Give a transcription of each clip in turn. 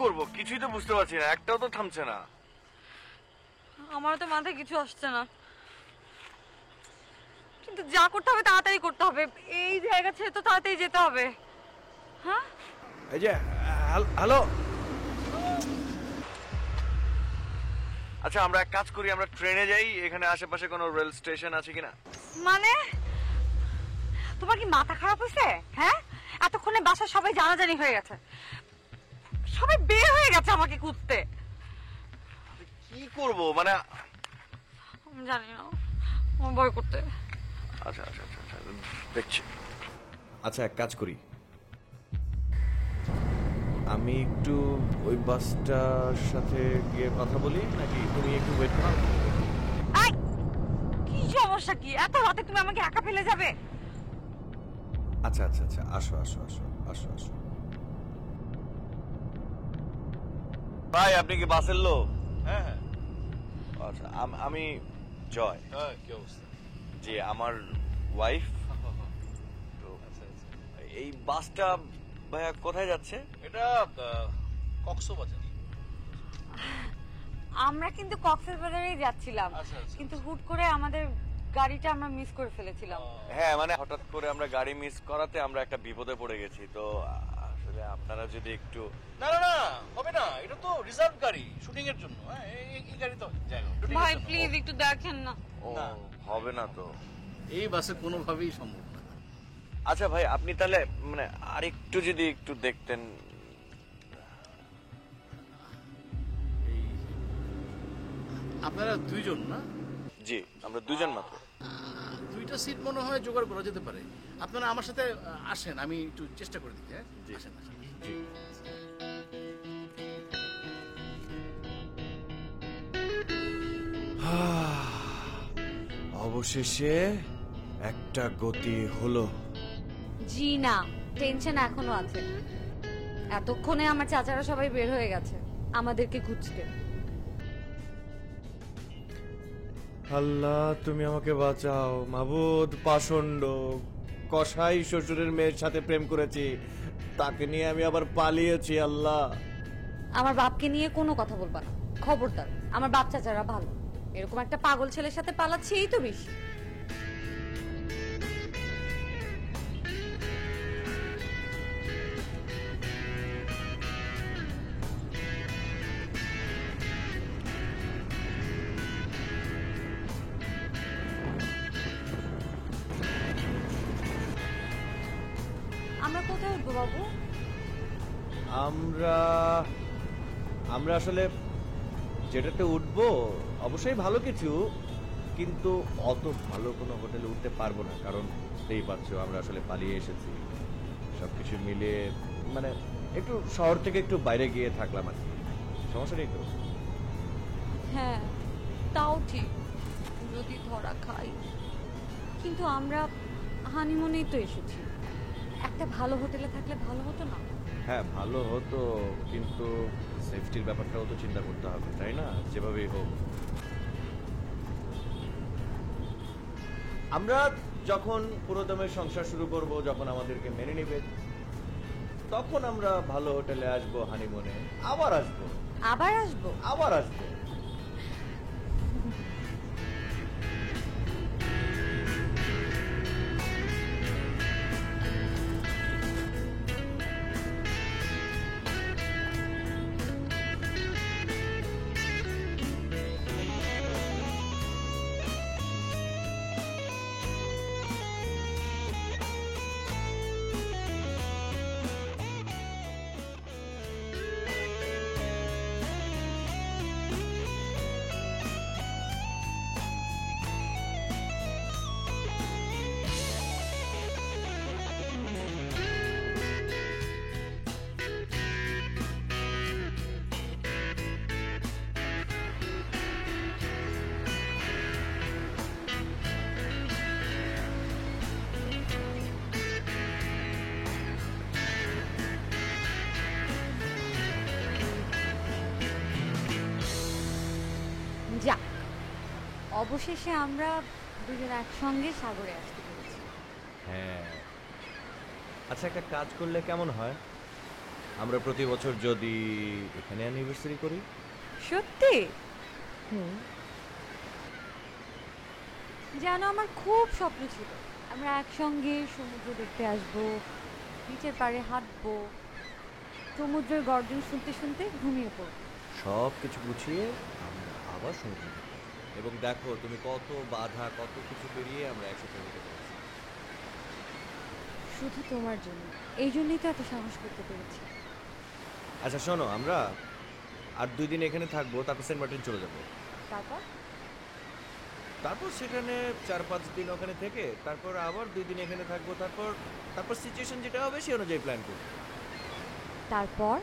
করব কিছুই তো বুঝতে পারছি না, একটাও তো থামছে না। আমার তো মাথায় কিছু আসছে না, কিন্তু যা করতে হবে তাড়াতাড়ি করতে হবে। এই জায়গা ছেড়ে তো তাড়াতাড়ি যেতে হবে। হ্যাঁ, এই যে হ্যালো। আচ্ছা আমরা এক কাজ করি, আমরা ট্রেনে যাই, এখানে আশেপাশে কোনো রেল স্টেশন আছে কিনা। মানে তোমার কি মাথা খারাপ হয়েছে? হ্যাঁ, এতক্ষণে বাসা সবাই জানাজানি হয়ে গেছে, সবাই বের হয়ে গেছে আমাকে খুঁজতে। কি করব মানে আমি জানি না, আমার ভয় করতে। আচ্ছা আচ্ছা আচ্ছা আচ্ছা দেখছি। আচ্ছা এক কাজ করি, আমি একটু ওই বাসটার সাথে গিয়ে কথা বলি, নাকি তুমি একটু ওয়েট করো? এই, কি সমস্যা কি? এত রাতে তুমি আমাকে একা ফেলে যাবে? আচ্ছা আচ্ছা আচ্ছা আসো আসো আসো আসো আসো। ভাই আপনি কি বাসের লোক? হ্যাঁ হ্যাঁ। আচ্ছা আমি জয়। হ্যাঁ, কি অবস্থা? জি আমার ওয়াইফ। তো আচ্ছা আচ্ছা। এই বাসটা ভাইয়া কোথায় যাচ্ছে? এটা কক্সবাজার। আমরা কিন্তু কক্সবাজারেই যাচ্ছিলাম, আচ্ছা, আচ্ছা, কিন্তু হুট করে আমাদের গাড়িটা আমরা মিস করে ফেলেছিলাম। হ্যাঁ মানে হঠাৎ করে আমরা গাড়ি মিস করাতে আমরা একটা বিপদে পড়ে গেছি, তো আসলে আপনারা যদি একটু। না না না, হবে না, এটা তো রিজার্ভ গাড়ি শুটিং এর জন্য। হ্যাঁ, এই গাড়ি তো জায়গা ভাই প্লিজ একটু দেখেন না। ও না। হবে না তো। এই বাসে কোনোভাবেই সম্ভব না। আচ্ছা ভাই আপনি তাহলে মানে আরেকটু যদি একটু দেখতেন। এই আপনারা দুইজন না? জি আমরা দুজন মাত্র। দুইটা সিট মনে হয় জোগাড় করা যেতে পারে। আপনারা আমার সাথে আসেন, আমি একটু চেষ্টা করে দিতে। হ্যাঁ জি। আসেন আসেন। জি অবশেষে একটা গতি হলো। জি না, টেনশন এখনো আছে। এতক্ষণে আমার চাচারা সবাই বের হয়ে গেছে আমাদেরকে খুঁজতে। আল্লাহ তুমি আমাকে বাঁচাও মাবুদ। পাষণ্ড কসাই শ্বশুরের মেয়ের সাথে প্রেম করেছি, তাকে নিয়ে আমি আবার পালিয়েছি। আল্লাহ আমার বাপকে নিয়ে কোনো কথা বলবা না, খবরদার। আমার বাপ চাচারা ভালো, এরকম একটা পাগল ছেলের সাথে পালাচ্ছি এই তো বেশি। আমরা কোথায় উঠবো বাবু? আমরা আমরা আসলে যেটাতে উঠবো অবশ্যই ভালো কিছু, কিন্তু অত ভালো কোনো হোটেলে উঠতে পারবো না, কারণ বুঝতেই পারছো আমরা আসলে পালিয়ে এসেছি। সবকিছু মিলিয়ে মানে একটু শহর থেকে একটু বাইরে গিয়ে থাকলাম আর কি। সমস্যা নেই তো? হ্যাঁ তাও ঠিক, যদি ধরা খাই। কিন্তু আমরা হানিমুনেই তো এসেছি, একটা ভালো হোটেলে থাকলে ভালো হতো না? হ্যাঁ ভালো হতো, কিন্তু সেফটির ব্যাপারটাও তো চিন্তা করতে হবে তাই না? যেভাবেই হোক আমরা যখন পুরোদমে সংসার শুরু করব, যখন আমাদেরকে মেনে নেবে, তখন আমরা ভালো হোটেলে আসবো, হানিমুনে আবার আসবো, আবার আসবো। আবার আসবো। যাক, অবশেষে আমরা দুজন একসঙ্গে সাগরে আসতে পেরেছি। হ্যাঁ আচ্ছা একটা কাজ করলে কেমন হয়? আমরা প্রতি বছর যদি এখানে অ্যানিভার্সারি করি। সত্যি? জানো, আমার খুব স্বপ্ন ছিল আমরা একসঙ্গে সমুদ্র দেখতে আসবো, বিচের পাড়ে হাঁটবো, সমুদ্রের গর্জন শুনতে শুনতে ঘুমিয়ে পড়বো। সব কিছু গুছিয়ে আমরা আবার সমুদ্রে যাব। এবং দেখো তুমি কত বাধা, কত কিছু পেরিয়ে আমরা একসাথে হতে পেরেছি। শুধু তোমার জন্য, এই জন্যই তো এত সাহস করতে পেরেছি। আচ্ছা শোনো, আমরা আর 2 দিন এখানে থাকবো, তারপর সেন্ট মার্টিন চলে যাবো। তারপর তারপর সেখানে 4-5 দিন ওখানে থেকে তারপর আবার 2 দিন এখানে থাকবো। তারপর তারপর সিচুয়েশন যেটা হবে সেই অনুযায়ী প্ল্যান করবো। তারপর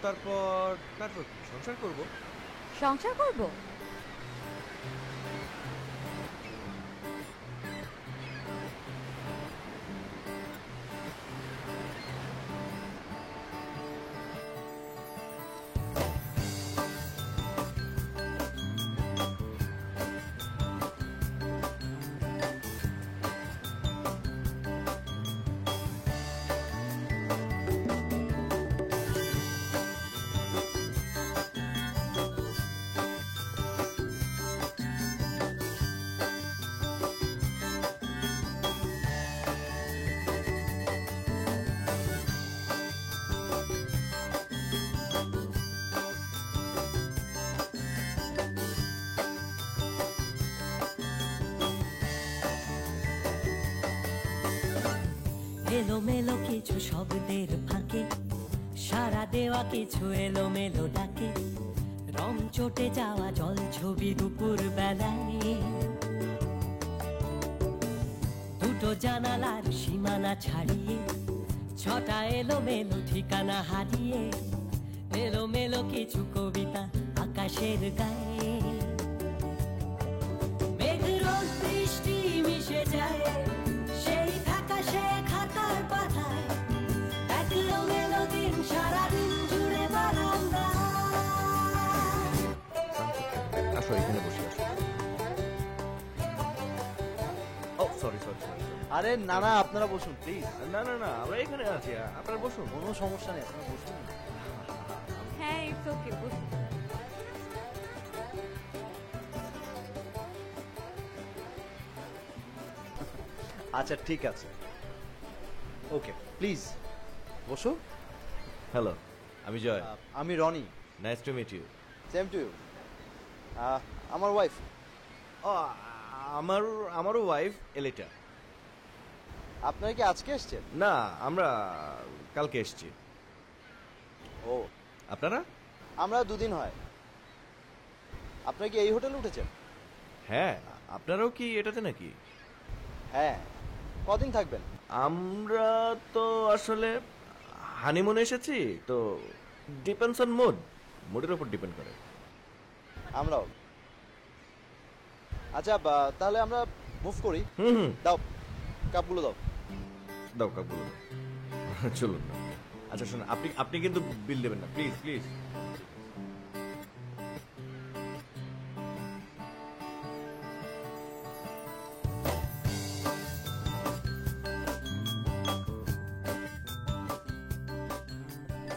তারপর তারপর কি? সংসার করবো। সংসার করবো? এলোমেলো কিছু শব্দের ফাঁকে সারা দেওয়া কিছু এলোমেলো ডাকে, রং চটে যাওয়া জল ছবি দুপুর বেলায়, দুটো জানালার সীমানা ছাড়িয়ে ছটা এলোমেলো ঠিকানা হারিয়ে, এলোমেলো কিছু কবিতা আকাশের গায়ে, মেঘ রোদ বৃষ্টি মিশে যায় সেই থাকা সে খাতার পাতায়, এক এলোমেলো দিন সারাদিন জুড়ে বারান্দা। আসো এখানে বসে আসো। ও সরি সরি সরি। আরে না না, আপনারা বসুন প্লিজ। না না না, আমরা এখানে আছি, আপনারা বসুন। কোনো সমস্যা নেই, আপনারা বসুন। হ্যাঁ, ইটস ওকে, বসুন। আচ্ছা ঠিক আছে, ওকে প্লিজ বসো। হ্যালো, আমি জয়। আমি Roni. Nice to meet you. Same to you. আমার ওয়াইফ। ও আমারও ওয়াইফ এলিটা। আপনারা কি আজকে এসছেন? না, আমরা কালকে এসেছি। ও, আপনারা? আমরা 2 দিন হয়। আপনারা কি এই হোটেলে উঠেছেন? হ্যাঁ, আপনারাও কি এটাতে নাকি? হ্যাঁ। কদিন থাকবেন? আমরা তো আসলে হানিমুনে এসেছি, তো ডিপেন্ডস অন মুডের উপর ডিপেন্ড করে। আমরাও। আচ্ছা তাহলে আমরা মুভ করি। হুম, দাও কাপগুলো দাও। দাও কাপগুলো দাও। চলুন না। আচ্ছা শোনো, আপনি কিন্তু বিল দেবেন না, প্লিজ প্লিজ।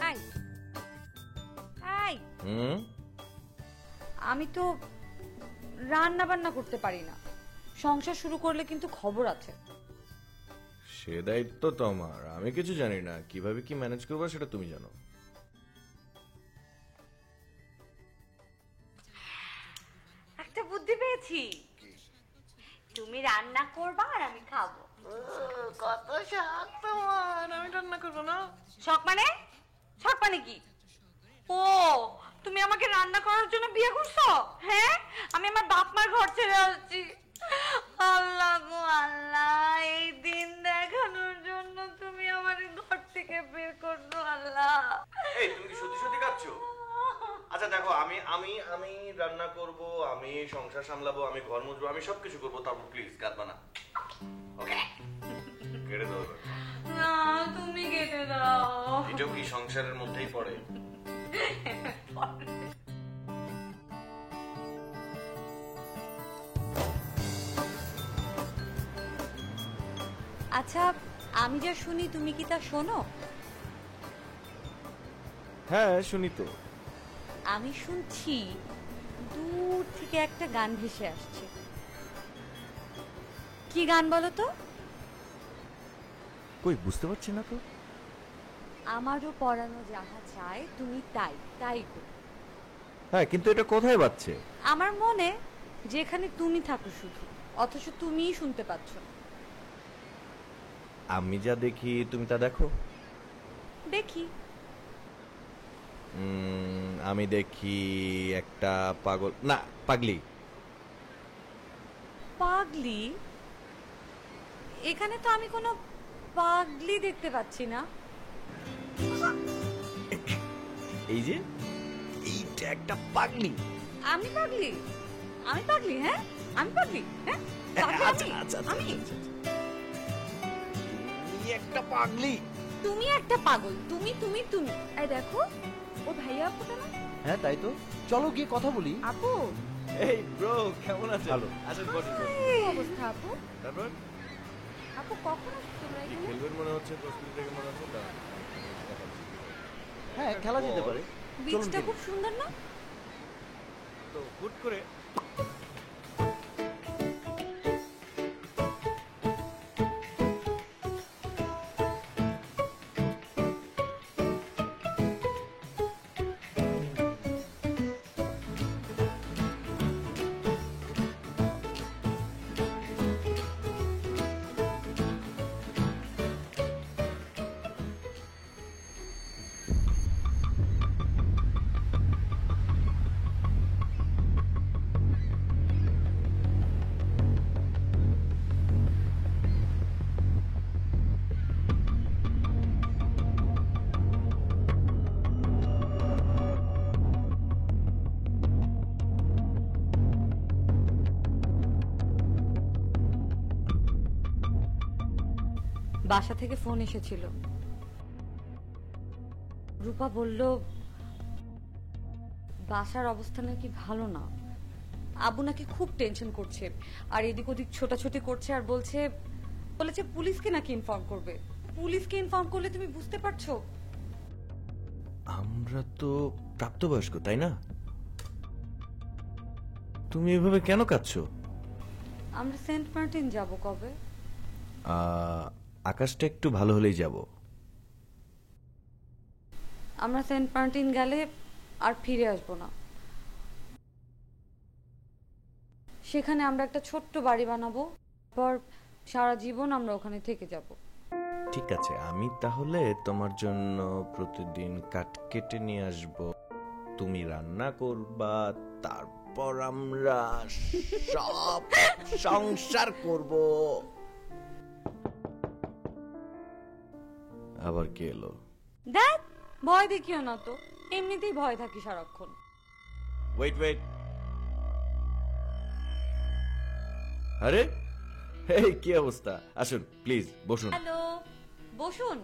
আই আই, হুম, আমি তো রান্না বান্না করতে পারি না। সংসার শুরু করলে কিন্তু খবর আছে। সে দায়িত্ব তোমার, আমি কিছু জানি না। কিভাবে কি ম্যানেজ করবো সেটা তুমি জানো। একটা বুদ্ধি পেয়েছি, তুমি রান্না করবা আর আমি খাবো। কত শখ তোমার, আমি রান্না করবো না? শখ মানে? শখ মানে কি? ও, তুমি আমাকে রান্না করার জন্য বিয়ে করছো? হ্যাঁ, আমি আমার বাপ মার ঘর ছেড়ে আসছি। আল্লাহ গো আল্লাহ, এই দিন দেখানোর জন্য তুমি আমার ঘর থেকে বের করছো। আল্লাহ, এই তুমি কি সত্যি সত্যি কাঁদছো? আচ্ছা দেখো, আমি আমি আমি রান্না করব, আমি সংসার সামলাবো, আমি ঘর মুছবো, আমি সবকিছু করবো, তারপর প্লিজ কাঁদবা না। ওকে, কেটে দাও এবার। না, তুমি কেটে দাও। এটাও কি সংসারের মধ্যেই পড়ে? আচ্ছা, আমি যা শুনি তুমি কি তা শোনো? হ্যাঁ শুনি তো। আমি শুনছি দূর থেকে একটা গান ভেসে আসছে। কি গান বলো তো? কই বুঝতে পারছি না তো। আমারও পরানো যাহা চায় তুমি তাই তাই গো। হ্যাঁ কিন্তু এটা কোথায় বাজছে? আমার মনে যেখানে তুমি থাকো শুধু, অথচ তুমিই শুনতে পাচ্ছ না। আমি যা দেখি তুমি তা দেখো? দেখি। আমি দেখি একটা পাগল, না পাগলি। পাগলি? এখানে তো আমি কোনো পাগলি দেখতে পাচ্ছি না। এই যে এইটা একটা পাগলি। আমি পাগলি? আমি পাগলি? হ্যাঁ আমি পাগলি? হ্যাঁ পাগলি আচ্ছা, আমি? আচ্ছা, আচ্ছা, আমি? আচ্ছা, আচ্ছা। তুমি একটা পাগলি। তুমি একটা পাগল। তুমি তুমি তুমি এই দেখো ও ভাইয়া আপুটা না? হ্যাঁ তাই তো, চলো গিয়ে কথা বলি। আপু এই ব্রো কেমন আছো? ভালো। আসেন বসেন বসেন। কি অবস্থা আপু? তারপর আপু কখন আসছো তোমরা কি এখানে? খেলবেন মনে হচ্ছে, প্রস্তুতি থেকে মনে হচ্ছে না? হ্যাঁ খেলা যেতে পারে, চলুন বীজটা খেলি। খুব সুন্দর না? তো হুট করে বাসা থেকে ফোন এসেছিল। রূপা বলল বাসার অবস্থা নাকি ভালো না, আবু নাকি খুব টেনশন করছে আর এদিক ওদিক ছোটাছুটি করছে আর বলেছে পুলিশকে নাকি ইনফর্ম করবে। পুলিশকে ইনফর্ম করলে তুমি বুঝতে পারছো? আমরা তো প্রাপ্তবয়স্ক তাই না? তুমি এভাবে কেন কাঁদছো? আমরা সেন্ট মার্টিন যাব কবে? আকাশটা একটু ভালো হলেই যাব। আমরা সেন্ট মার্টিন গেলে আর ফিরে আসবো না। সেখানে আমরা একটা ছোট্ট বাড়ি বানাবো, পর সারা জীবন আমরা ওখানে থেকে যাব। ঠিক আছে, আমি তাহলে তোমার জন্য প্রতিদিন কাঠ কেটে নিয়ে আসব, তুমি রান্না করবা, তারপর আমরা সব সংসার করব। আবার কে এলো? দেখ ভয় দেখিও না তো, এমনিতেই ভয় থাকি সারাক্ষণ। ওয়েট ওয়েট, আরে এই কি অবস্থা? আসুন প্লিজ বসুন। হ্যালো, বসুন।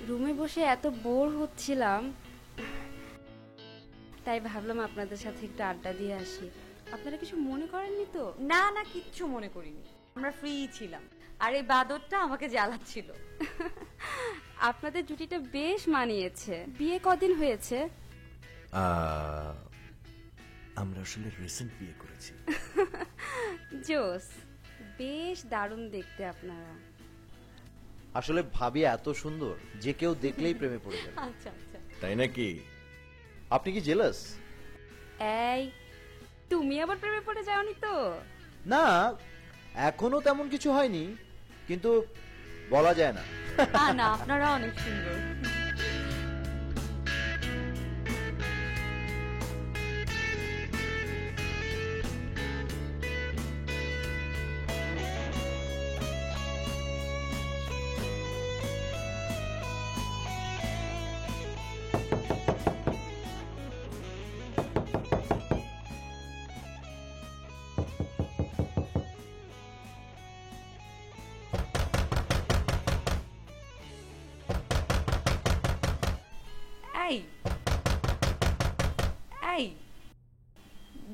রুমে বসে এত বোর হচ্ছিলাম, তাই ভাবলাম আপনাদের সাথে একটু আড্ডা দিয়ে আসি। আপনারা কিছু মনে করেননি তো? না না, কিচ্ছু মনে করিনি, আমরা ফ্রি ছিলাম আর এই বাদরটা আমাকে জ্বালাচ্ছিল। আপনাদের জুটিটা বেশ মানিয়েছে। বিয়ে কদিন হয়েছে? আমরা আসলে রিসেন্ট বিয়ে করেছি। জোস, বেশ দারুণ দেখতে আপনারা। আসলে ভাবি এত সুন্দর যে কেউ দেখলেই প্রেমে পড়ে যাবে। আচ্ছা আচ্ছা। তাই নাকি? আপনি কি জেলাস? এই, তুমি আবার প্রেমে পড়ে যাওনি তো? না, এখনো তেমন কিছু হয়নি, কিন্তু বলা যায় না। না না, আপনারা অনেক সুন্দর। এই এই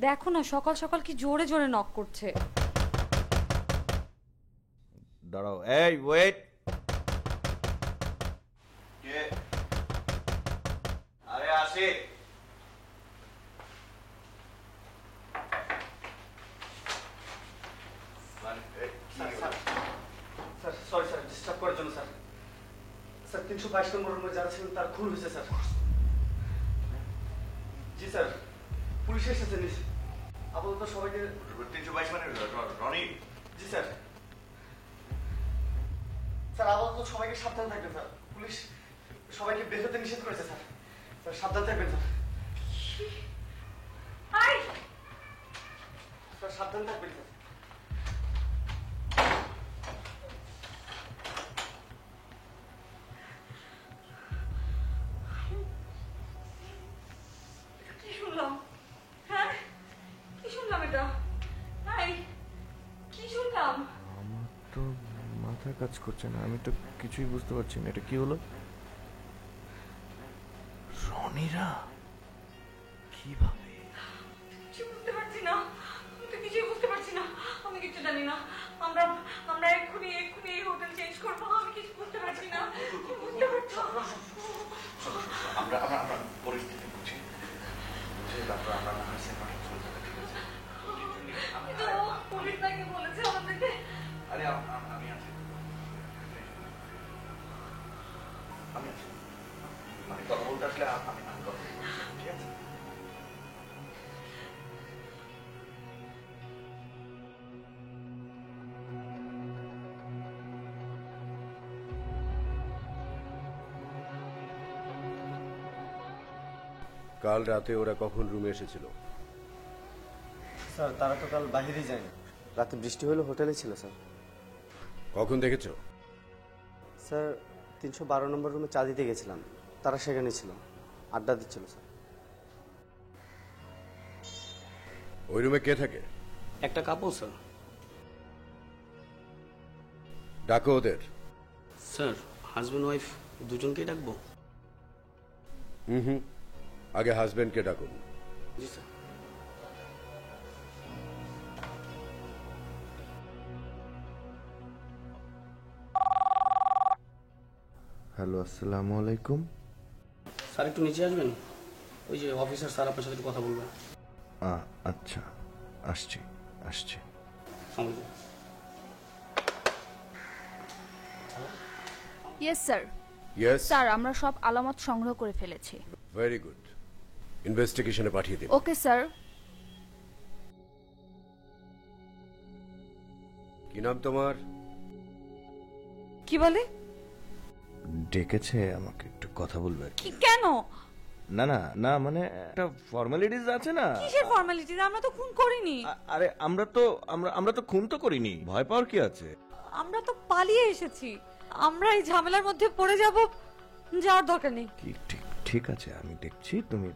দেখো না, সকাল সকাল কি জোরে জোরে নক করছে। দাঁড়াও, এই ওয়েট। আসছে। স্যার সরি স্যার ডিস্টার্ব করার জন্য স্যার। স্যার 322 নম্বর রুমে যারা ছিলেন তার খুন হয়েছে স্যার। জি স্যার, পুলিশ এসেছে নিচে। আপাতত সবাইকে 322 মানে রনি? জি স্যার। স্যার আপাতত সবাইকে সাবধান থাকবেন স্যার। পুলিশ সবাইকে বের হতে নিষেধ করেছে স্যার। স্যার সাবধান থাকবেন স্যার। স্যার সাবধান থাকবেন স্যার। কি শুনলাম? হ্যাঁ, কি শুনলাম এটা? হাই, কি শুনলাম? আমার তো মাথা কাজ করছে না, আমি তো কিছুই বুঝতে পারছি না, এটা কি হলো? রনিরা কিভাবে? কিছু বুঝতে পারছি না, আমি তো কিছুই বুঝতে পারছি না, আমি কিছু জানি না। আমরা আমরা এক্ষুনি এই হোটেল চেঞ্জ করবো, আমি কিছু বুঝতে পারছি না। কি বুঝতে পারছো? আমরা পরিস্থিতি বুঝি তারপর আমরা না হয় সেপারেট চলে যাবে, ঠিক আছে? কিন্তু পুলিশ তাকে বলেছে আমাদেরকে। আরে আমি আছি, মানে কথা বলতে আসলে আমি কথা বলবো, ঠিক আছে? কাল রাতে ওরা কখন রুমে এসেছিল? স্যার তারা তো কাল বাহিরেই যায়নি। রাতে বৃষ্টি হলো হোটেলে ছিল স্যার। কখন দেখেছো? স্যার 312 নম্বর রুমে চা দিতে গেছিলাম, তারা সেখানে ছিল, আড্ডা দিচ্ছিল স্যার। ওই রুমে কে থাকে? একটা কাপড় স্যার। ডাকো ওদের। স্যার হাজব্যান্ড ওয়াইফ দুজনকেই ডাকবো? হুম, আগে হাজবেন্ডকে ডাকুন। জি স্যার। হ্যালো, আসসালামু আলাইকুম। স্যার একটু নিচে আসবেন, ওই যে অফিসার স্যার আপনার সাথে একটু কথা বলবেন। আচ্ছা, আসছি। Yes sir. ইয়েস, স্যার আমরা সব আলামত সংগ্রহ করে ফেলেছি। Very good. ইনভেস্টিগেশনে পাঠিয়ে দিন। Okay sir. কি নাম তোমার? কি বলে? ডেকেছে আমাকে, একটু কথা বলবে আর কি। কি কেন? না মানে একটা ফর্মালিটিস আছে না। কিসের ফর্মালিটি? আমরা তো খুন করিনি। আরে আমরা তো খুন তো করিনি, ভয় পাওয়ার কি আছে? আমরা তো পালিয়ে এসেছি। আমরা এই ঝামেলার মধ্যে পড়ে যাওয়ার দরকার নেই। ঠিক আছে, আমি দেখছি। তুমি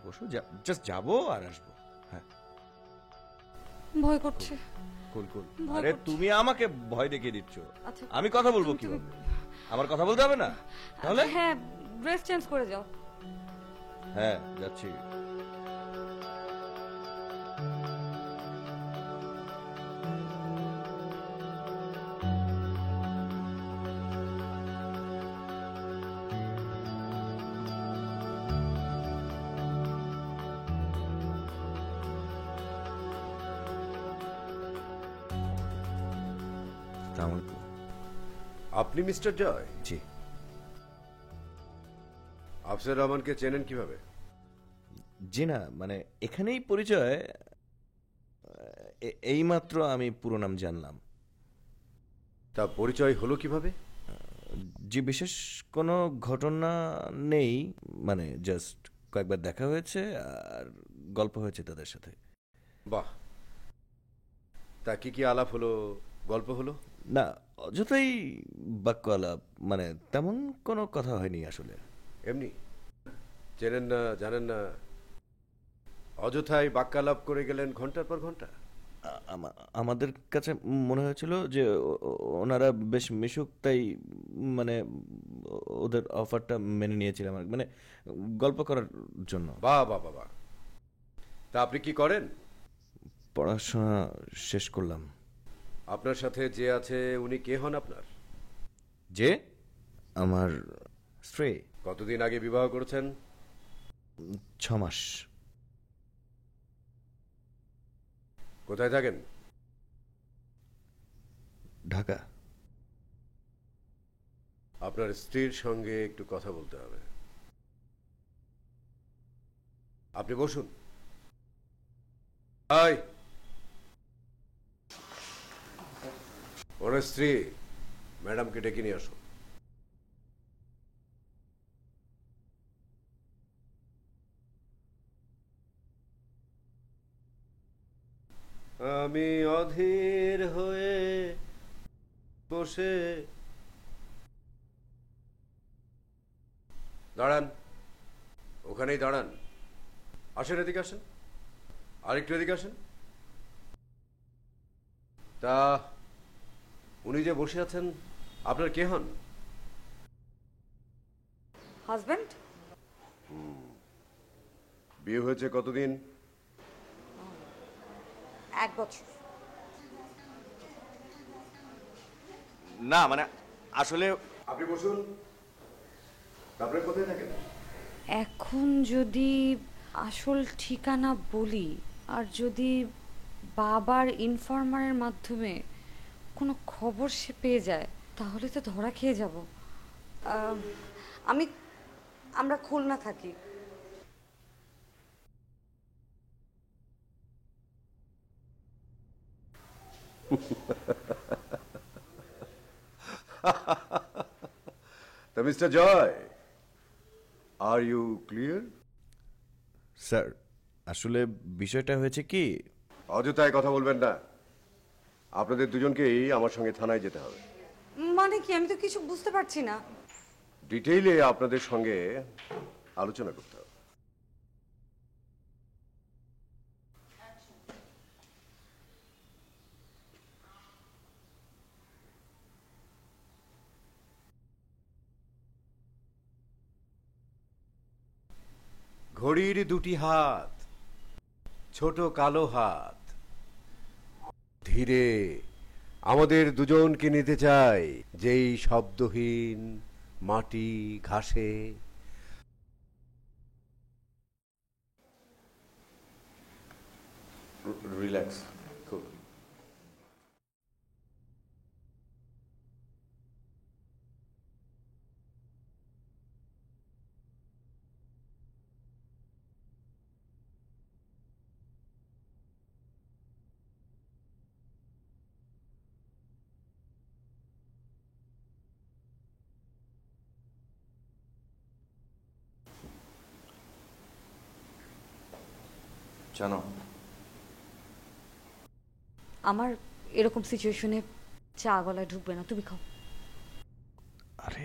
বসো, জাস্ট যাবো আর আসবো। হ্যাঁ, ভয় করছে। কুল। ভয় আরে করছে। তুমি আমাকে ভয় দেখিয়ে দিচ্ছ, আচ্ছা, আমি কথা বলবো কিভাবে? আমার কথা বলতে হবে না তাহলে? হ্যাঁ, ড্রেস চেঞ্জ করে যাও। হ্যাঁ, যাচ্ছি। আসসালামু আলাইকুম। আপনি মিস্টার জয়? জি। আফসার রহমানকে চেনেন কিভাবে? জি না, মানে এখানেই পরিচয়। এইমাত্র আমি পুরো নাম জানলাম। তা পরিচয় হলো কিভাবে? জি, বিশেষ কোনো ঘটনা নেই, মানে জাস্ট কয়েকবার দেখা হয়েছে আর গল্প হয়েছে তাদের সাথে। বাহ, তা কি আলাপ হলো, গল্প হলো? না, অযথাই বাক্য আলাপ, মানে তেমন কোনো কথা হয়নি আসলে। এমনি চেনেন না, জানেন না, অযথাই বাক্যালাপ করে গেলেন ঘন্টার পর ঘন্টা? আমাদের কাছে মনে হয়েছিল যে ওনারা বেশ মিশুক, তাই মানে ওদের অফারটা মেনে নিয়েছিলাম, মানে গল্প করার জন্য। বাহ, তা আপনি কি করেন? পড়াশোনা শেষ করলাম। আপনার সাথে যে আছে উনি কে হন আপনার? যে আমার স্ত্রী। কতদিন আগে বিবাহ করেছেন? 6 মাস। কোথায় থাকেন? ঢাকা। আপনার স্ত্রীর সঙ্গে একটু কথা বলতে হবে। আপনি বসুন। হাই, ওনার স্ত্রী ম্যাডামকে ডেকে নিয়ে আসো। আমি অধীর হয়ে বসে। দাঁড়ান, ওখানেই দাঁড়ান। আসেন, এদিকে আসেন, আরেকটু এদিকে আসেন। তা উনি যে বসে আছেন, আপনার কে হন? হাজব্যান্ড। বিয়ে হয়েছে কতদিন? 1 বছর। না মানে আসলে আপনি বসুন। তারপরে কোথায় থাকেন? এখন যদি আসল ঠিকানা বলি, আর যদি বাবার ইনফরমারের মাধ্যমে কোনো খবর সে পেয়ে যায়, তাহলে তো ধরা খেয়ে যাব। আমরা খুলনা থাকি। তা mister Joy, are you clear? Sir, আসলে বিষয়টা হয়েছে কি, অযথায় কথা বলবেন না। আপনাদের দুজনকেই আমার সঙ্গে থানায় যেতে হবে। মানে কি, আমি তো কিছু বুঝতে পারছি না। ডিটেইলে আপনাদের সঙ্গে আলোচনা করতে হবে। ঘড়ির দুটি হাত, ছোট কালো হাত, ধীরে আমাদের দুজনকে নিতে চাই যেই শব্দহীন মাটি ঘাসে। রিল্যাক্স, খুব জানো, আমার এরকম সিচুয়েশনে চা গলায় ঢুকবে না, তুমি খাও। আরে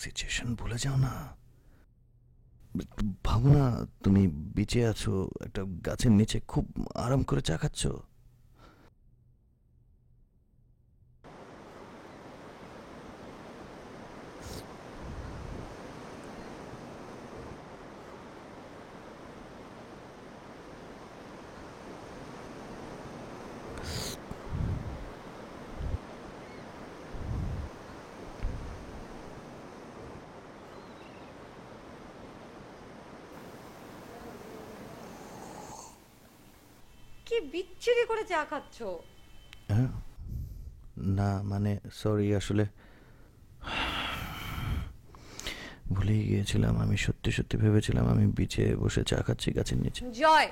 সিচুয়েশন ভুলে যাও না। ভাবো না, তুমি বিচে আছো, একটা গাছের নিচে খুব আরাম করে চা খাচ্ছ। কি বিচ্ছিরি করে চা খাচ্ছ? হ্যাঁ, না মানে সরি, আসলে ভুলেই গিয়েছিলাম। আমি সত্যি সত্যি ভেবেছিলাম আমি বিচে বসে চা খাচ্ছি গাছের নিচে। জয়,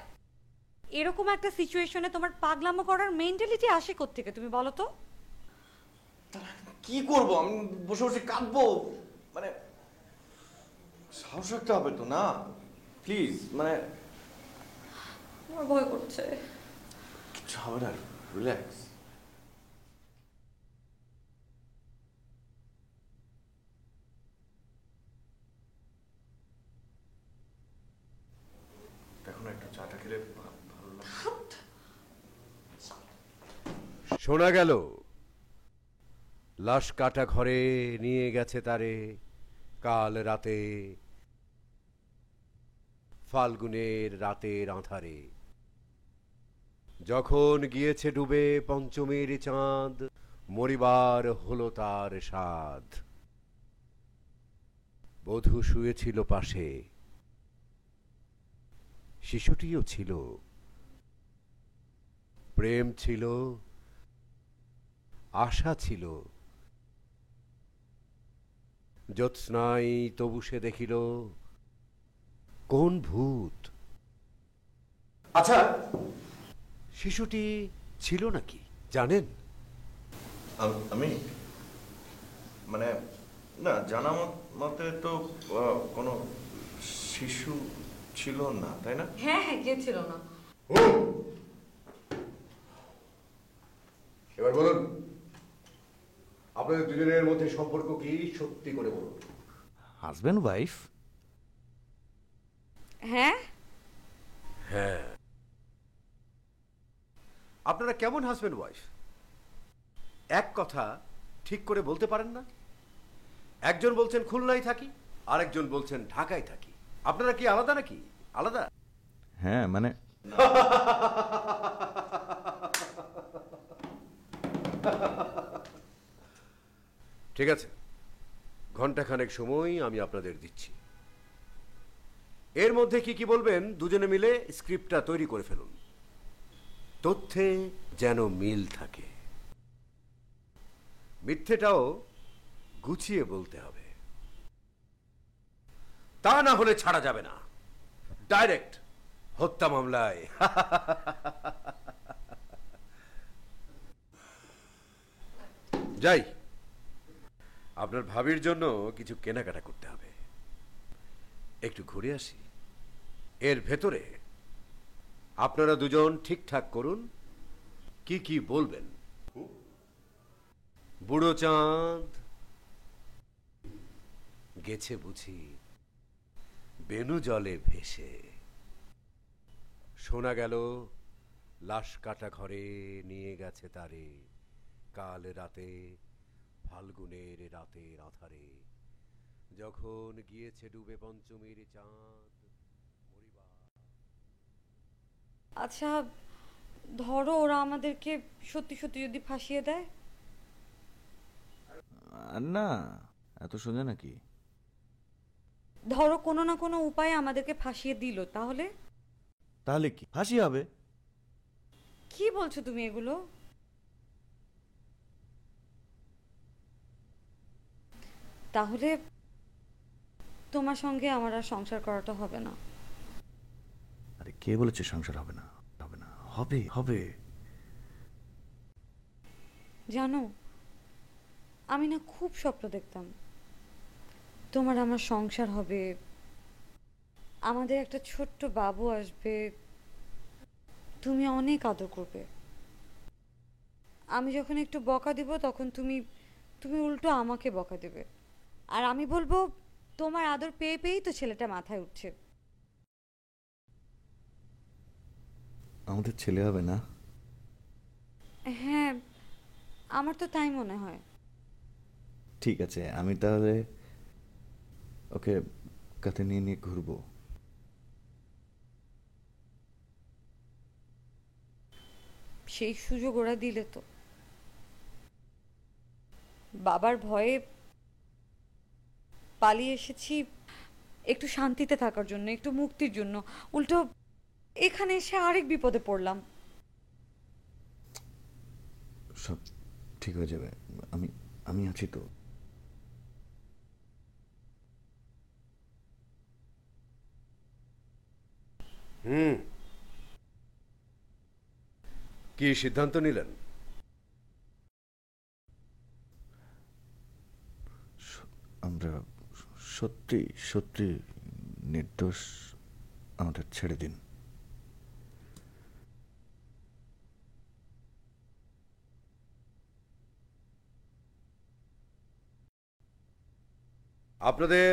এরকম একটা সিচুয়েশনে তোমার পাগলামো করার মেন্টালিটি আসে কোত্থেকে তুমি বলো তো? কি করব, আমি বসে বসে কাঁদবো? মানে সাহস রাখতে হবে তো, না প্লিজ, মানে আমার ভয় করছে। কিছু হবে না, রিল্যাক্স। দেখো না, একটু চাটা খেলে ভালো লাগে। শোনা গেল লাশ কাটা ঘরে নিয়ে গেছে তারে কাল রাতে, ফাল্গুনের রাতের আঁধারে। যখন গিয়েছে ডুবে পঞ্চমীর চাঁদ, মরিবার হলো তার সাধ। বধূ শুয়েছিল পাশে, শিশুটিও ছিল, প্রেম ছিল, আশা ছিল। জ্যোৎস্নায় তবু সে দেখিল কোন ভূত। আচ্ছা, শিশুটি ছিল নাকি জানেন? আমি মানে না, জানা মতে তো কোনো শিশু ছিল না, তাই না? হ্যাঁ হ্যাঁ, কে ছিল না? এবার বলুন, আপনাদের দুজনের মধ্যে সম্পর্ক কি, সত্যি করে বলুন। Husband wife. হ্যাঁ হ্যাঁ। আপনারা কেমন হাজব্যান্ড ওয়াইফ? এক কথা ঠিক করে বলতে পারেন না। একজন বলছেন খুলনায় থাকি, আরেকজন বলছেন ঢাকায় থাকি। আপনারা কি আলাদা নাকি? আলাদা? হ্যাঁ মানে ঠিক আছে, ঘন্টাখানেক সময় আমি আপনাদের দিচ্ছি। এর মধ্যে কি কি বলবেন দুজনে মিলে স্ক্রিপ্টটা তৈরি করে ফেলুন। তথ্যে যেন মিল থাকে, মিথ্যেটাও গুছিয়ে বলতে হবে, তা না হলে ছাড়া যাবে না, ডাইরেক্ট হত্যা মামলায়। যাই, আপনার ভাবির জন্য কিছু কেনাকাটা করতে হবে, একটু ঘুরে আসি। এর ভেতরে আপনারা দুজন ঠিকঠাক করুন কি কি বলবেন। বুড়ো চাঁদ গেছে বুঝি বেনু জলে ভেসে, শোনা গেল লাশ কাটা ঘরে নিয়ে গেছে তারে, কাল রাতে ফাল্গুনের রাতের আধারে, যখন গিয়েছে ডুবে পঞ্চমীর চাঁদ। আচ্ছা, ধরো ওরা আমাদেরকে সত্যি সত্যি যদি ফাঁসিয়ে দেয়? না, এত সোজা নাকি? ধরো কোনো না কোনো উপায়ে আমাদেরকে ফাঁসিয়ে দিল, তাহলে? তাহলে কি ফাঁসি হবে? কি বলছো তুমি এগুলো? তাহলে তোমার সঙ্গে আমার আর সংসার করাটা হবে না। আরে কে বলেছে সংসার হবে না? হবে না, হবে হবে। জানো, আমি না খুব স্বপ্ন দেখতাম তোমার আমার সংসার হবে, আমাদের একটা ছোট্ট বাবু আসবে, তুমি অনেক আদর করবে। আমি যখন একটু বকা দিব তখন তুমি তুমি উল্টো আমাকে বকা দেবে, আর আমি বলবো তোমার আদর পেয়ে পেয়েই তো ছেলেটা মাথায় উঠছে। আমাদের ছেলে হবে না? হ্যাঁ, আমার তো তাই মনে হয়। ঠিক আছে, আমি তাহলে ওকে কাঁধে নিয়ে নিয়ে ঘুরবো। সেই সুযোগ ওরা দিলে তো। বাবার ভয়ে পালিয়ে এসেছি একটু শান্তিতে থাকার জন্য, একটু মুক্তির জন্য, উল্টো এখানে এসে আরেক বিপদে পড়লাম। সব ঠিক হয়ে যাবে, আমি আমি আছি তো। কি সিদ্ধান্ত নিলেন? আমরা সত্যি সত্যি নির্দোষ, আমাদের ছেড়ে দিন। আপনাদের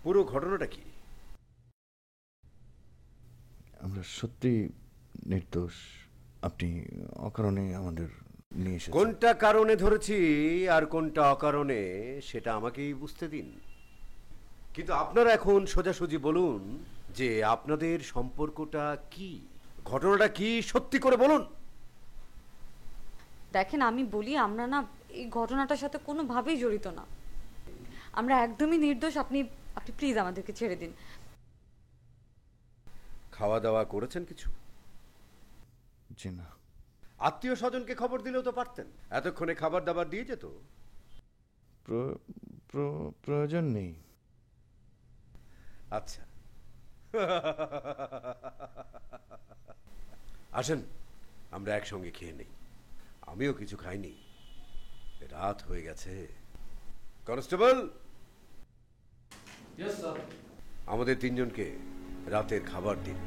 পুরো ঘটনাটা কি? আমরা সত্যি নির্দোষ, আপনি অকারণে আমাদের নিয়ে এসেছেন। কোনটা কারণে ধরেছি আর কোনটা অকারণে সেটা আমাকেই বুঝতে দিন। কিন্তু আপনারা এখন সোজাসুজি বলুন যে আপনাদের সম্পর্কটা কি, ঘটনাটা কি, সত্যি করে বলুন। দেখেন, আমি বলি আমরা না এই ঘটনাটার সাথে কোনোভাবেই জড়িত না, আমরা একদমই নির্দোষ। আপনি আপনি প্লিজ আমাদেরকে ছেড়ে দিন। খাওয়া দাওয়া করেছেন কিছু? জি না। আত্মীয় স্বজনকে খবর দিলেও তো পারতেন, এতক্ষণে খাবার দাবার দিয়ে যেত। প্রয়োজন নেই। আচ্ছা, আসেন আমরা একসঙ্গে খেয়ে নেই। আমিও কিছু খাইনি, রাত হয়ে গেছে। কনস্টেবল, আমাদের তিনজনকে রাতের খাবার দিন।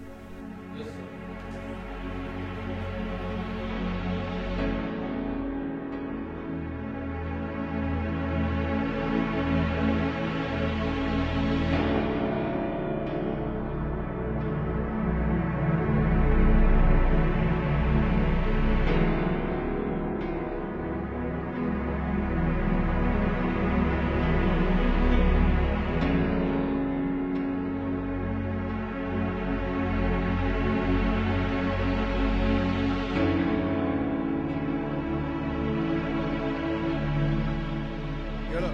গেল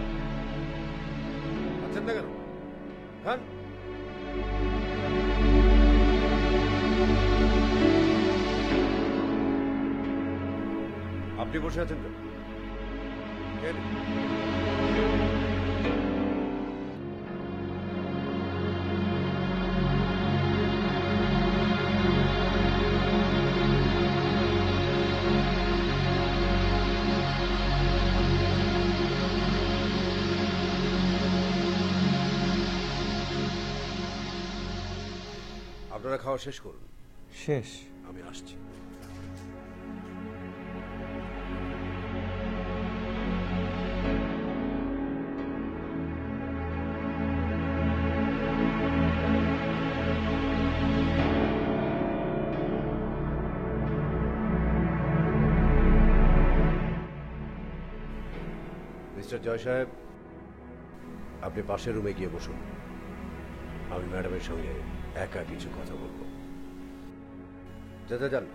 আছেন না কেন? খান। আপনি বসে আছেন কেন? খেয়ে নিন। আপনারা খাওয়া শেষ করুন, শেষ? আমি আসছি। মিস্টার জয় সাহেব, আপনি পাশের রুমে গিয়ে বসুন। আমি ম্যাডামের সঙ্গে একা কিছু কথা বলবো। যান।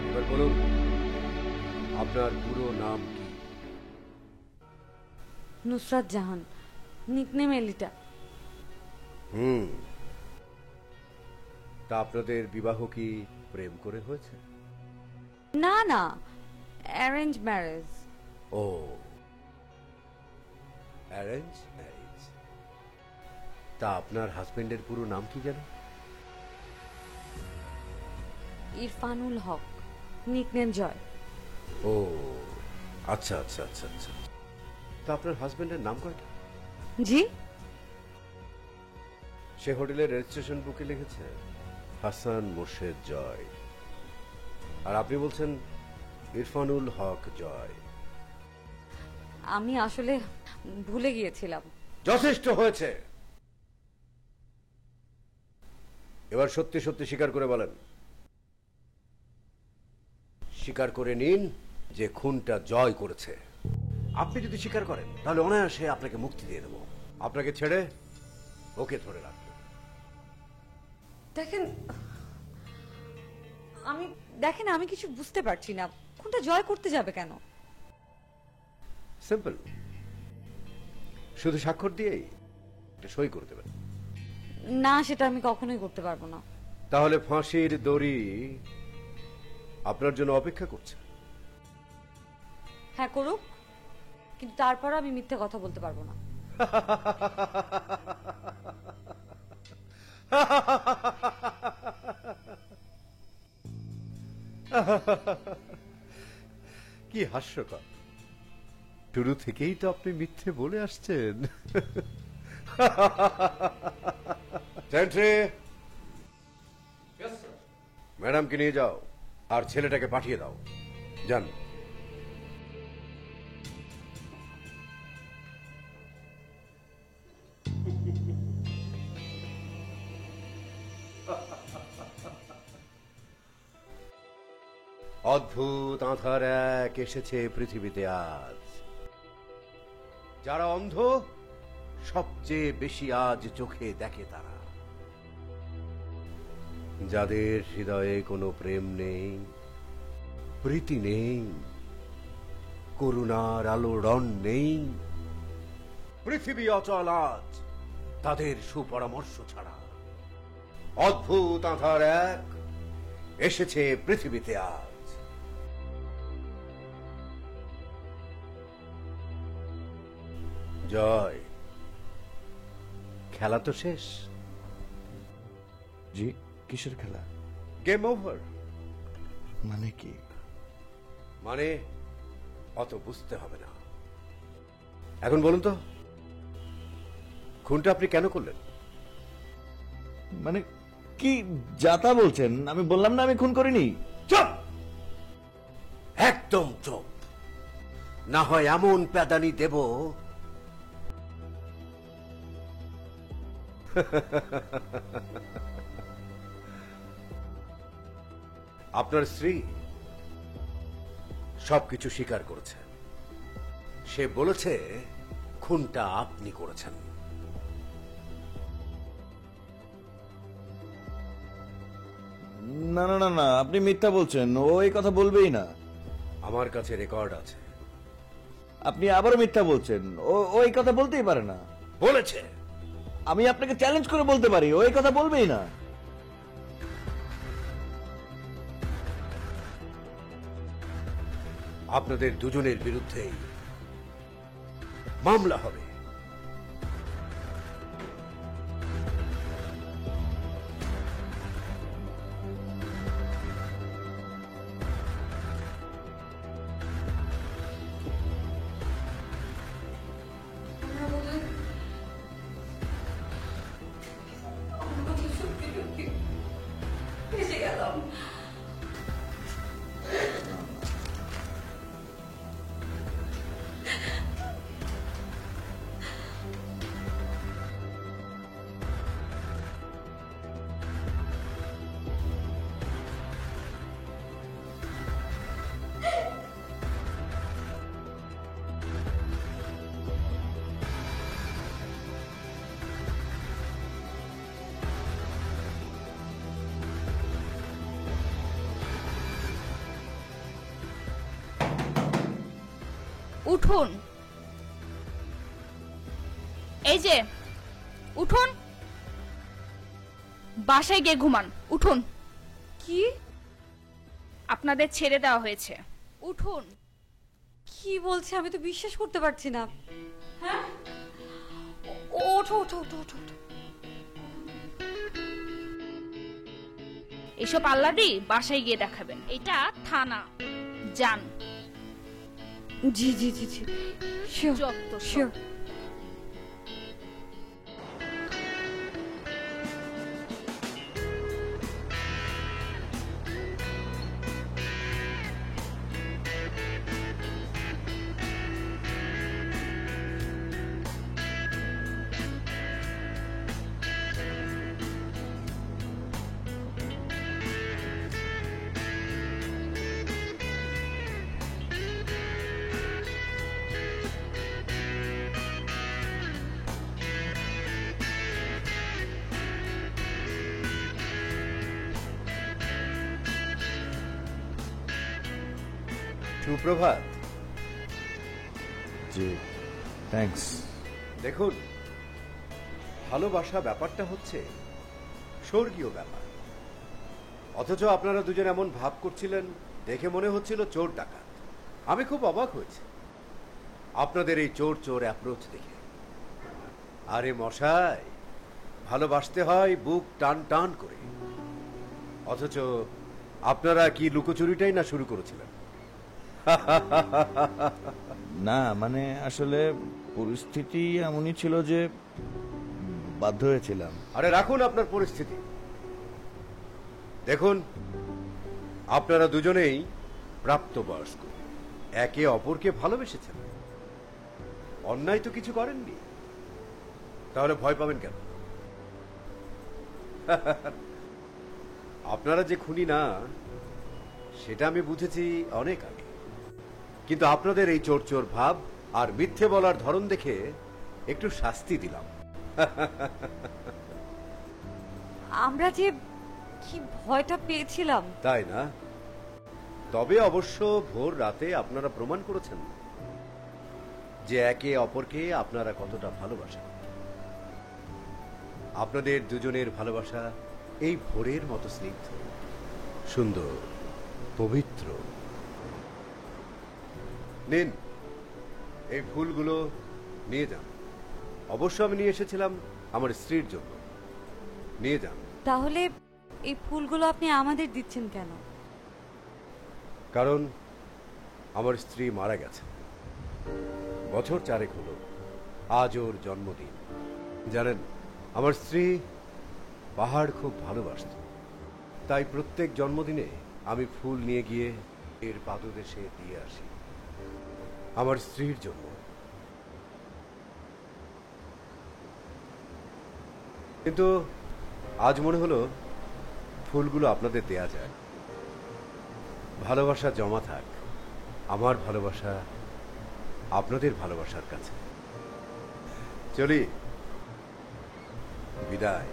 এবার বলুন, আপনার পুরো নাম কি? নুসরাত জাহান, নিকনেম এলিটা। তা আপনাদের বিবাহ কি প্রেম করে হয়েছে? না না, অ্যারেঞ্জ ম্যারেজ। ও, অ্যারেঞ্জ ম্যারেজ। তা আপনার হাজবেন্ডের পুরো নাম কি যেন? ইরফানুল হক, নিকনেম জয়। ও আচ্ছা। তা আপনার হাজবেন্ডের নাম কয়টা? জি, সে হোটেলের রেজিস্ট্রেশন বুকে লিখেছে হাসান মোর্শেদ জয়, আর আপনি বলছেন ইরফানুল হক জয়। আমি আসলে ভুলে গিয়েছিলাম। যথেষ্ট হয়েছে, এবার সত্যি সত্যি স্বীকার করে বলেন। স্বীকার করে নিন যে খুনটা জয় করেছে। আপনি যদি স্বীকার করেন তাহলে অনায়াসে আপনাকে মুক্তি দিয়ে দেব। আপনাকে ছেড়ে ওকে ধরে রাখবো। দেখেন আমি কিছু বুঝতে পারছি না, কোনটা জয় করতে যাবে কেন? সিম্পল, শুধু স্বাক্ষর দিয়েই একটা সই করে দেবেন। না, সেটা আমি কখনোই করতে পারবো না। তাহলে ফাঁসির দড়ি আপনার জন্য অপেক্ষা করছে। হ্যাঁ করুক, কিন্তু তারপর আমি মিথ্যে কথা বলতে পারবো না। কি হাস্যকর, শুরু থেকেই তো আপনি মিথ্যে বলে আসছেন। সেন্ট্রি, ম্যাডামকে নিয়ে যাও আর ছেলেটাকে পাঠিয়ে দাও। যান। অদ্ভুত আঁধার এক এসেছে পৃথিবীতে আজ। যারা অন্ধ সবচেয়ে বেশি আজ চোখে দেখে তারা। যাদের হৃদয়ে কোনো প্রেম নেই, প্রীতি নেই, করুণার আলো রণ নেই, পৃথিবী অচল আজ তাদের সুপরামর্শ ছাড়া। অদ্ভুত আধার এক এসেছে পৃথিবীতে আজ। জয়, খেলা তো শেষ। জি, কিসের খেলা? Game over. মানে কি? মানে অত বুঝতে হবে না। এখন বলুন তো, খুনটা আপনি কেন করলেন? মানে কি যাতা বলছেন? আমি বললাম না আমি খুন করিনি। চুপ, একদম চুপ, না হয় এমন প্যাদানি দেব আপনার স্ত্রী সবকিছু স্বীকার করেছে। সে বলেছে খুনটা আপনি করেছেন। না না না না, আপনি মিথ্যা বলছেন। ও এই কথা বলবেই না। আমার কাছে রেকর্ড আছে। আপনি আবারও মিথ্যা বলছেন। ও এই কথা বলতেই পারে না। বলেছে। আমি আপনাকে চ্যালেঞ্জ করে বলতে পারি, ও এই কথা বলবেই না। আপনাদের দুজনের বিরুদ্ধেই মামলা হবে। উঠুন, এই যে উঠুন, বাসায় গিয়ে ঘুমান। উঠুন। কি? আপনাদের ছেড়ে দেওয়া হয়েছে। উঠুন। কি বলছে? আমি তো বিশ্বাস করতে পারছি না। হ্যাঁ, ওঠো ওঠো ওঠো ওঠো ওঠো। এসব আল্লাদি বাসায় গিয়ে দেখাবেন। এটা থানা, যান। জি জি জি জি, শিওর যত সব। শিওর। সুপ্রভাত। জি, থ্যাঙ্কস। দেখুন, ভালোবাসা ব্যাপারটা হচ্ছে স্বর্গীয় ব্যাপার। অথচ আপনারা দুজন এমন ভাব করছিলেন, দেখে মনে হচ্ছিল চোর ডাকাত। আমি খুব অবাক হয়েছি আপনাদের এই চোর চোর অ্যাপ্রোচ দেখে। আরে মশাই, ভালোবাসতে হয় বুক টান টান করে। অথচ আপনারা কি লুকোচুরিটাই না শুরু করেছিলেন? না মানে আসলে পরিস্থিতি এমনই ছিল যে বাধ্য হয়েছিলাম। আরে রাখুন আপনার পরিস্থিতি। দেখুন, আপনারা দুজনেই প্রাপ্তবয়স্ক, একে অপরকে ভালোবেসেছেন, অন্যায় তো কিছু করেননি, তাহলে ভয় পাবেন কেন? আপনারা যে খুনি না সেটা আমি বুঝেছি অনেক আগে, কিন্তু আপনাদের এই চোর চোর ভাব আর মিথ্যে বলার ধরন দেখে একটু শাস্তি দিলাম। আমরা যে কি ভয়টা পেয়েছিলাম। তাই না? তবে অবশ্য ভোর রাতে আপনারা প্রমাণ করেছেন যে একে অপরকে আপনারা কতটা ভালোবাসেন। আপনাদের দুজনের ভালোবাসা এই ভোরের মতো স্নিগ্ধ, সুন্দর, পবিত্র। নিন, এই ফুলগুলো নিয়ে যান। অবশ্য আমি নিয়ে এসেছিলাম আমার স্ত্রীর জন্য। নিয়ে যান। তাহলে এই ফুলগুলো আপনি আমাদের দিচ্ছেন কেন? কারণ আমার স্ত্রী মারা গেছে, বছর 4 হলো। আজ ওর জন্মদিন। জানেন, আমার স্ত্রী পাহাড় খুব ভালোবাসত, তাই প্রত্যেক জন্মদিনে আমি ফুল নিয়ে গিয়ে এর পাদদেশে দিয়ে আসি আমার স্ত্রীর জন্য। কিন্তু আজ মনে হলো ফুলগুলো আপনাদের দেয়া যায়। ভালোবাসা জমা থাক, আমার ভালোবাসা আপনাদের ভালোবাসার কাছে। চলি, বিদায়।